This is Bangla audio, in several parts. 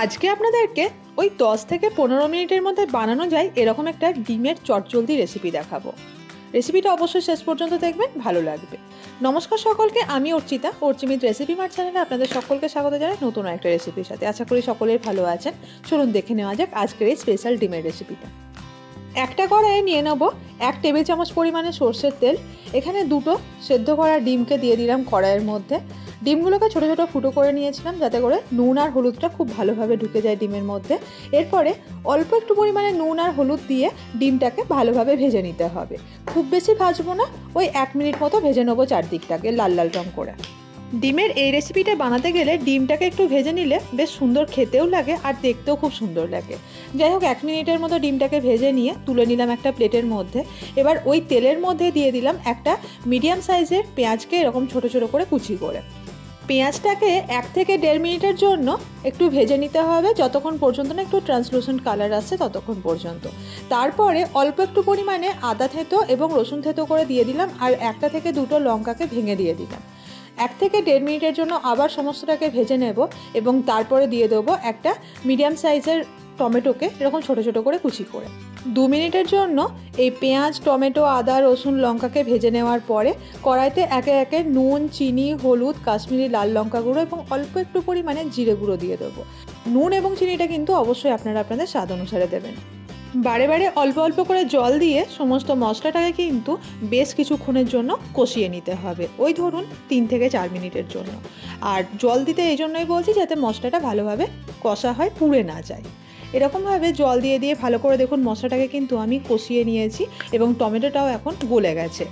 আজকে আপনাদেরকে ওই 10 থেকে 15 মিনিটের মধ্যে বানানো যায় এরকম একটা ডিমের চটজলদি রেসিপি দেখাবো। রেসিপিটা অবশ্যই শেষ পর্যন্ত দেখবেন, ভালো লাগবে। নমস্কার সকলকে, আমি অর্চিতা, অর্চিমিত রেসিপি মার্ট চ্যানেলে আপনাদের সকলকে স্বাগত জানাই নতুন একটা রেসিপির সাথে। আশা করি সকলেই ভালো আছেন। চলুন দেখে নেওয়া যাক আজকের এই স্পেশাল ডিমের রেসিপিটা। একটা কড়াইয়ে নিয়ে নেব 1 টেবিল চামচ পরিমাণে সরষের তেল। এখানে 2টো সেদ্ধ করা ডিমকে দিয়ে দিলাম কড়াইয়ের মধ্যে। ডিমগুলোকে ছোটো ছোটো ফুটো করে নিয়েছিলাম যাতে করে নুন আর হলুদটা খুব ভালোভাবে ঢুকে যায় ডিমের মধ্যে। এরপরে অল্প একটু পরিমাণে নুন আর হলুদ দিয়ে ডিমটাকে ভালোভাবে ভেজে নিতে হবে। খুব বেশি ভাজবো না, ওই 1 মিনিট মতো ভেজে নেবো চারদিকটাকে লাল লাল রং করে। ডিমের এই রেসিপিটা বানাতে গেলে ডিমটাকে একটু ভেজে নিলে বেশ সুন্দর খেতেও লাগে আর দেখতেও খুব সুন্দর লাগে। যাই হোক, 1 মিনিটের মতো ডিমটাকে ভেজে নিয়ে তুলে নিলাম একটা প্লেটের মধ্যে। এবার ওই তেলের মধ্যে দিয়ে দিলাম একটা মিডিয়াম সাইজের পেঁয়াজকে এরকম ছোট ছোট করে কুচি করে। পেঁয়াজটাকে 1 থেকে 1.5 মিনিটের জন্য একটু ভেজে নিতে হবে, যতক্ষণ পর্যন্ত না একটু ট্রান্সলুসেন্ট কালার আসছে ততক্ষণ পর্যন্ত। তারপরে অল্প একটু পরিমাণে আদা থেঁতো এবং রসুন থেঁতো করে দিয়ে দিলাম, আর 1 থেকে 2টো লঙ্কাকে ভেঙে দিয়ে দিলাম। 1 থেকে 1.5 মিনিটের জন্য আবার সমস্তটাকে ভেজে নেব এবং তারপরে দিয়ে দেবো একটা মিডিয়াম সাইজের টমেটোকে এরকম ছোট ছোট করে কুচি করে। 2 মিনিটের জন্য এই পেঁয়াজ, টমেটো, আদা, রসুন, লঙ্কাকে ভেজে নেওয়ার পরে কড়াইতে একে একে নুন, চিনি, হলুদ, কাশ্মীরি লাল লঙ্কা গুঁড়ো এবং অল্প একটু পরিমাণে জিরে গুঁড়ো দিয়ে দেবো। নুন এবং চিনিটা কিন্তু অবশ্যই আপনারা আপনাদের স্বাদ অনুসারে দেবেন। বারে বারে অল্প অল্প করে জল দিয়ে সমস্ত মশলাটাকে কিন্তু বেশ কিছুক্ষণের জন্য কষিয়ে নিতে হবে, ওই ধরুন 3 থেকে 4 মিনিটের জন্য। আর জল দিতে এই জন্যই বলছি যাতে মশলাটা ভালোভাবে কষা হয়, পুড়ে না যায়। এরকমভাবে জল দিয়ে দিয়ে ভালো করে দেখুন মশলাটাকে কিন্তু আমি কষিয়ে নিয়েছি এবং টমেটোটাও এখন গলে গেছে।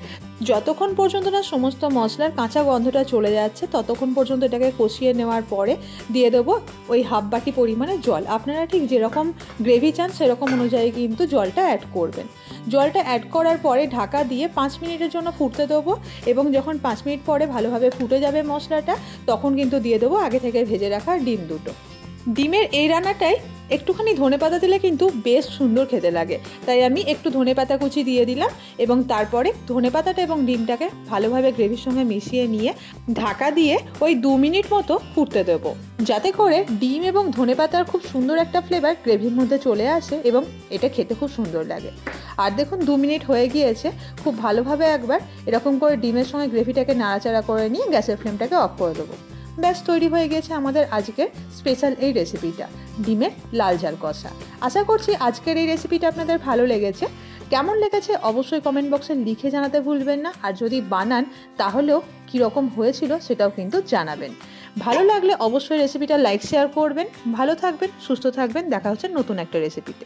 যতক্ষণ পর্যন্ত না সমস্ত মশলার কাঁচা গন্ধটা চলে যাচ্ছে ততক্ষণ পর্যন্ত এটাকে কষিয়ে নেওয়ার পরে দিয়ে দেবো ওই হাফ বাটি পরিমাণে জল। আপনারা ঠিক যেরকম গ্রেভি চান সেরকম অনুযায়ী কিন্তু জলটা অ্যাড করবেন। জলটা অ্যাড করার পরে ঢাকা দিয়ে 5 মিনিটের জন্য ফুটতে দেবো এবং যখন 5 মিনিট পরে ভালোভাবে ফুটে যাবে মশলাটা তখন কিন্তু দিয়ে দেবো আগে থেকে ভেজে রাখা ডিম 2টো। ডিমের এই রান্নাটাই একটুখানি ধনেপাতা দিলে কিন্তু বেশ সুন্দর খেতে লাগে, তাই আমি একটু ধনেপাতা কুচি দিয়ে দিলাম এবং তারপরে ধনেপাতাটা এবং ডিমটাকে ভালোভাবে গ্রেভির সঙ্গে মিশিয়ে নিয়ে ঢাকা দিয়ে ওই 2 মিনিট মতো ফুটতে দেবো, যাতে করে ডিম এবং ধনেপাতার খুব সুন্দর একটা ফ্লেভার গ্রেভির মধ্যে চলে আসে এবং এটা খেতে খুব সুন্দর লাগে। আর দেখুন 2 মিনিট হয়ে গিয়েছে। খুব ভালোভাবে একবার এরকম করে ডিমের সঙ্গে গ্রেভিটাকে নাড়াচাড়া করে নিয়ে গ্যাসের ফ্লেমটাকে অফ করে দেবো। ব্যাস তৈরি হয়ে গিয়েছে আমাদের আজকের স্পেশাল এই রেসিপিটা, ডিমের লাল ঝাল কষা। আশা করছি আজকের এই রেসিপিটা আপনাদের ভালো লেগেছে। কেমন লেগেছে অবশ্যই কমেন্ট বক্সে লিখে জানাতে ভুলবেন না, আর যদি বানান তাহলেও কীরকম হয়েছিল সেটাও কিন্তু জানাবেন। ভালো লাগলে অবশ্যই রেসিপিটা লাইক শেয়ার করবেন। ভালো থাকবেন, সুস্থ থাকবেন, দেখা হচ্ছে নতুন একটা রেসিপিতে।